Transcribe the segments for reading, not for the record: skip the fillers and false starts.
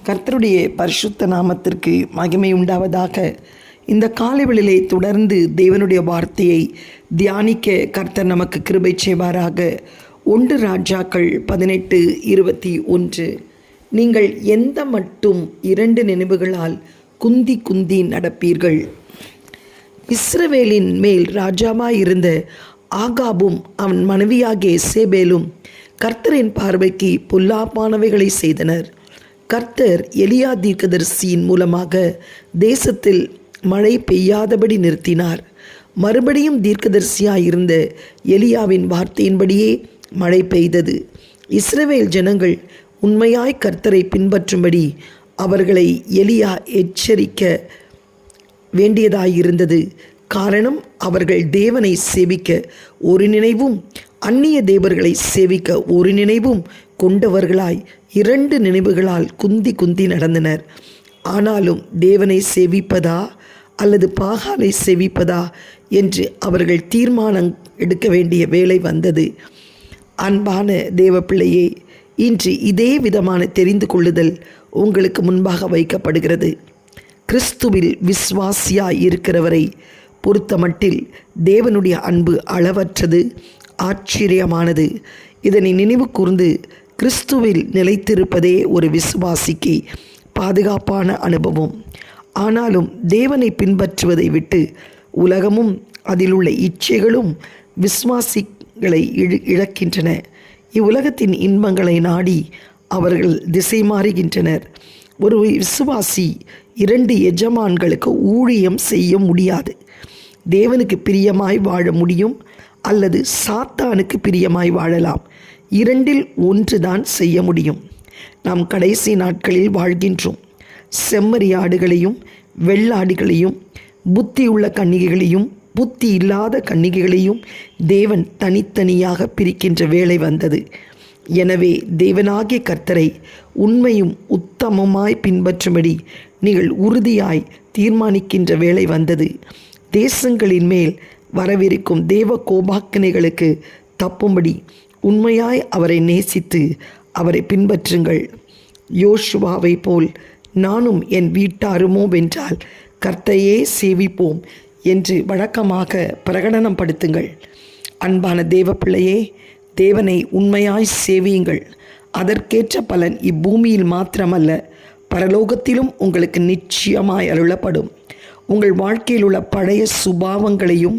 கர்த்தருடைய பரிசுத்த நாமத்திற்கு மகிமை உண்டாவதாக. இந்த காலைவெளியிலே தொடர்ந்து தேவனுடைய வார்த்தையை தியானிக்க கர்த்தர் நமக்கு கிருபை செய்வாராக. 1 ராஜாக்கள் 18:21. நீங்கள் எந்த மட்டும் 2 நினைவுகளால் குந்தி குந்தி நடப்பீர்கள். இஸ்ரவேலின் மேல் ராஜாவாயிருந்த ஆகாபும் அவன் மனைவியாகிய சேபேலும் கர்த்தரின் பார்வைக்கு பொல்லாப்பானவைகளை செய்தனர். கர்த்தர் எலியா தீர்க்கதரிசியின் மூலமாக தேசத்தில் மழை பெய்யாதபடி நிறுத்தினார். மறுபடியும் தீர்க்கதரிசியாயிருந்த எலியாவின் வார்த்தையின்படியே மழை பெய்தது. இஸ்ரவேல் ஜனங்கள் உண்மையாய் கர்த்தரை பின்பற்றும்படி அவர்களை எலியா எச்சரிக்க வேண்டியதாயிருந்தது. காரணம், அவர்கள் தேவனை சேவிக்க ஒரு நினைவும் அந்நிய தேவர்களை சேவிக்க ஒரு நினைவும் கொண்டவர்களாய் 2 நினைவுகளால் குந்தி குந்தி நடந்தனர். ஆனாலும் தேவனை சேவிப்பதா அல்லது பாகாலை சேவிப்பதா என்று அவர்கள் தீர்மானம் எடுக்க வேண்டிய வேளை வந்தது. அன்பான தேவ பிள்ளையே, இன்று இதே விதமான தெரிந்து கொள்ளுதல் உங்களுக்கு முன்பாக வைக்கப்படுகிறது. கிறிஸ்துவில் விசுவாசியாய் இருக்கிறவரை பொறுத்தமட்டில் தேவனுடைய அன்பு அளவற்றது, ஆச்சரியமானது. இதனை நினைவு கூர்ந்து கிறிஸ்துவில் நிலைத்திருப்பதே ஒரு விசுவாசிக்கு பாதுகாப்பான அனுபவம். ஆனாலும் தேவனை பின்பற்றுவதை விட்டு உலகமும் அதில் உள்ள இச்சைகளும் விசுவாசிகளை இழக்கின்றன. இவ்வுலகத்தின் இன்பங்களை நாடி அவர்கள் திசை மாறுகின்றனர். ஒரு விசுவாசி 2 எஜமான்களுக்கு ஊழியம் செய்ய முடியாது. தேவனுக்கு பிரியமாய் வாழ முடியும் அல்லது சாத்தானுக்கு பிரியமாய் வாழலாம். 2இல் 1 தான் செய்ய முடியும். நாம் கடைசி நாட்களில் வாழ்கின்றோம். செம்மறியாடுகளையும் வெள்ளாடுகளையும், புத்தியுள்ள கன்னிகைகளையும் புத்தி இல்லாத கன்னிகைகளையும் தேவன் தனித்தனியாக பிரிக்கின்ற வேளை வந்தது. எனவே தேவனாகிய கர்த்தரை உண்மையும் உத்தமமாய் பின்பற்றும்படி நீங்கள் உறுதியாய் தீர்மானிக்கின்ற வேளை வந்தது. தேசங்களின் மேல் வரவிருக்கும் தேவ கோபாக்கினைகளுக்கு தப்பும்படி உண்மையாய் அவரை நேசித்து அவரை பின்பற்றுங்கள். யோசுவாவை போல் நானும் என் வீட்டாருமோ வென்றால் கர்த்தரையே சேவிப்போம் என்று வழக்கமாக பிரகடனம் படுத்துங்கள். அன்பான தேவ பிள்ளையே, தேவனை உண்மையாய் சேவியுங்கள். அதற்கேற்ற பலன் இப்பூமியில் மாத்திரமல்ல, பரலோகத்திலும் உங்களுக்கு நிச்சயமாய் அருளப்படும். உங்கள் வாழ்க்கையில் உள்ள பழைய சுபாவங்களையும்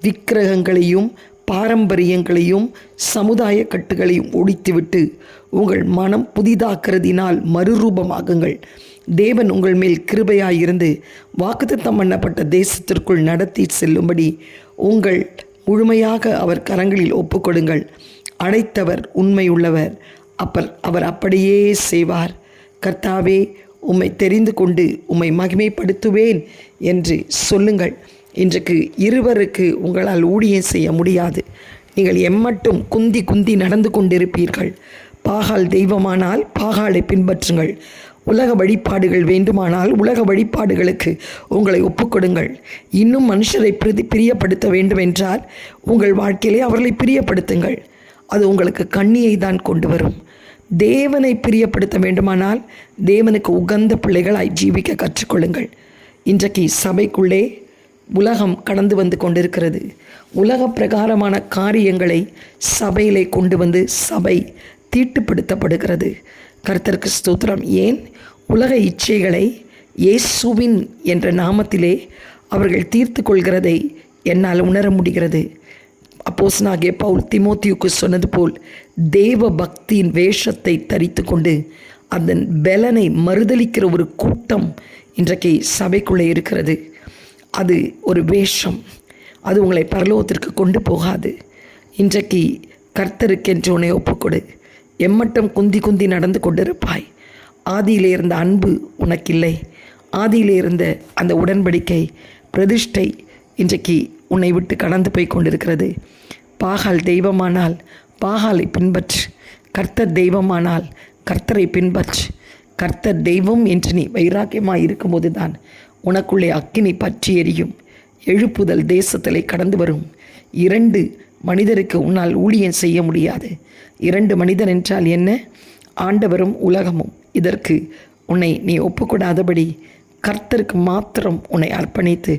விக்கிரகங்களையும் பாரம்பரியங்களையும் சமுதாய கட்டுகளையும் ஒழித்துவிட்டு உங்கள் மனம் புதிதாக்குறதினால் மறுரூபமாகுங்கள். தேவன் உங்கள் மேல் கிருபையாயிருந்து வாக்குத்தத்தம் பண்ணப்பட்ட தேசத்திற்குள் நடத்தி செல்லும்படி உங்கள் முழுமையாக அவர் கரங்களில் ஒப்புக்கொடுங்கள். அழைத்தவர் உண்மையுள்ளவர், அவர் அப்படியே செய்வார். கர்த்தாவே, உம்மை தெரிந்து கொண்டு உம்மை மகிமைப்படுத்துவேன் என்று சொல்லுங்கள். இன்றைக்கு இருவருக்கு உங்களால் ஊழியம் செய்ய முடியாது. நீங்கள் எம்மட்டும் குந்தி குந்தி நடந்து கொண்டிருப்பீர்கள். பாகால் தெய்வமானால் பாகாலை பின்பற்றுங்கள். உலக வழிபாடுகள் வேண்டுமானால் உலக வழிபாடுகளுக்கு உங்களை ஒப்புக்கொடுங்கள். இன்னும் மனுஷரை பிரியப்படுத்த வேண்டுமென்றால் உங்கள் வாழ்க்கையிலே அவர்களை பிரியப்படுத்துங்கள். அது உங்களுக்கு கண்ணியை தான் கொண்டு வரும். தேவனை பிரியப்படுத்த வேண்டுமானால் தேவனுக்கு உகந்த பிள்ளைகளாய் ஜீவிக்க கற்றுக்கொள்ளுங்கள். இன்றைக்கு சபைக்குள்ளே உலகம் கடந்து வந்து கொண்டிருக்கிறது. உலக பிரகாரமான காரியங்களை சபையிலே கொண்டு வந்து சபை தீட்டுப்படுத்தப்படுகிறது. கர்த்தருக்கு ஸ்தோத்திரம். ஏன்? உலக இச்சைகளை இயேசுவின் என்ற நாமத்திலே அவர்கள் தீர்த்து கொள்கிறதை என்னால் உணர முடிகிறது. அப்போஸ்தலனாகிய பவுல் தீமோத்தேயுக்கு சொன்னது போல் தேவ பக்தியின் வேஷத்தை தரித்து கொண்டு அதன் பலனை மறுதலிக்கிற ஒரு கூட்டம் இன்றைக்கு சபைக்குள்ளே இருக்கிறது. அது ஒரு வேஷம். அது உங்களை பரலோகத்திற்கு கொண்டு போகாது. இன்றைக்கு கர்த்தருக்கென்று உன்னை ஒப்புக்கொடு. எம்மட்டம் குந்தி குந்தி நடந்து கொண்டிருப்பாய். ஆதியிலே இருந்த அன்பு உனக்கில்லை. ஆதியிலே இருந்த அந்த உடன்படிக்கை பிரதிஷ்டை இன்றைக்கு உன்னை விட்டு கடந்து போய் கொண்டிருக்கிறது. பாகால் தெய்வமானால் பாகாலை பின்பற்று. கர்த்தர் தெய்வமானால் கர்த்தரை பின்பற்று. கர்த்தர் தெய்வம் என்று நீ வைராக்கியமாய் இருக்கும்போது தான் உனக்குள்ளே அக்கினி பற்றி எரியும். எழுப்புதல் தேசத்திலே கடந்து வரும். 2 மனிதருக்கு உன்னால் ஊழியம் செய்ய முடியாது. 2 மனிதர் என்றால் என்ன? ஆண்டவரும் உலகமும். இதற்கு உன்னை நீ ஒப்புக்கூடாதபடி கர்த்தருக்கு மாத்திரம் உன்னை அர்ப்பணித்து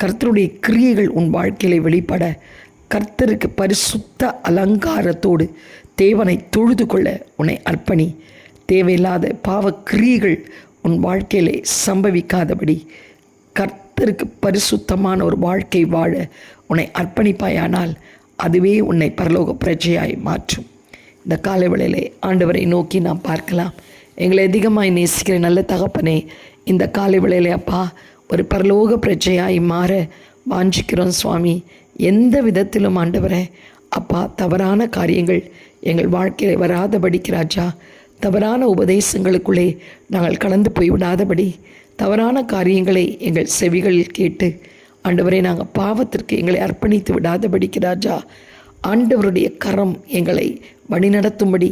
கர்த்தருடைய கிரியைகள் உன் வாழ்க்கையிலே வெளிப்பட கர்த்தருக்கு பரிசுத்த அலங்காரத்தோடு தேவனை தொழுது கொள்ள உன்னை அர்ப்பணி. தேவையில்லாத பாவ கிரியைகள் உன் வாழ்க்கையிலே சம்பவிக்காதபடி கர்த்தருக்கு பரிசுத்தமான ஒரு வாழ்க்கை வாழ உன்னை அர்ப்பணிப்பாயானால் அதுவே உன்னை பரலோக பிரஜையாய் மாற்றும். இந்த காலை வேளையிலே ஆண்டவரை நோக்கி நாம் பார்க்கலாம். எங்களை அதிகமாய் நேசிக்கிற நல்ல தகப்பனே, இந்த காலை வேளையிலே அப்பா ஒரு பரலோக பிரஜையாய் மாற வாஞ்சிக்கிறோம் சுவாமி. எந்த விதத்திலும் ஆண்டவரே அப்பா தவறான காரியங்கள் எங்கள் வாழ்க்கையில் வராதபடிக்கு ராஜா, தவறான உபதேசங்களுக்குள்ளே நாங்கள் கலந்து போய்விடாதபடி, தவறான காரியங்களை எங்கள் செவிகளில் கேட்டு ஆண்டவரே நாங்கள் பாவத்திற்கு எங்களை அர்ப்பணித்து விடாதபடிக்கு ராஜா, ஆண்டவருடைய கரம் எங்களை வழிநடத்தும்படி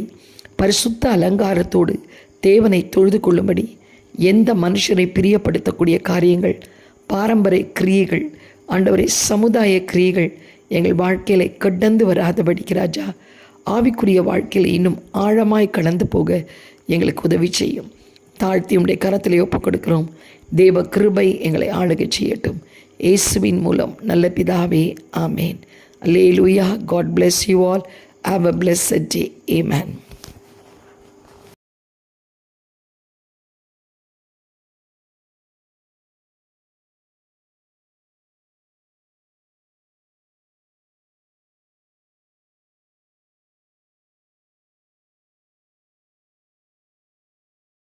பரிசுத்த அலங்காரத்தோடு தேவனை தொழுது கொள்ளும்படி, எந்த மனுஷரை பிரியப்படுத்தக்கூடிய காரியங்கள், பாரம்பரிய கிரியைகள், ஆண்டவரை சமுதாய கிரியைகள் எங்கள் வாழ்க்கையில கடந்து வராதபடிக்கு ராஜா, ஆவிக்குரிய வாழ்க்கையில் இன்னும் ஆழமாய் கடந்து போக எங்களுக்கு உதவி செய்யும். தாழ்த்தி உடைய கரத்திலே ஒப்புக் கொடுக்கிறோம். தேவ கிருபை எங்களை ஆளுகை செய்யட்டும். இயேசுவின் மூலம் நல்ல பிதாவே, ஆமேன். அல்லேலூயா. God bless you all. Have a blessed day. Amen.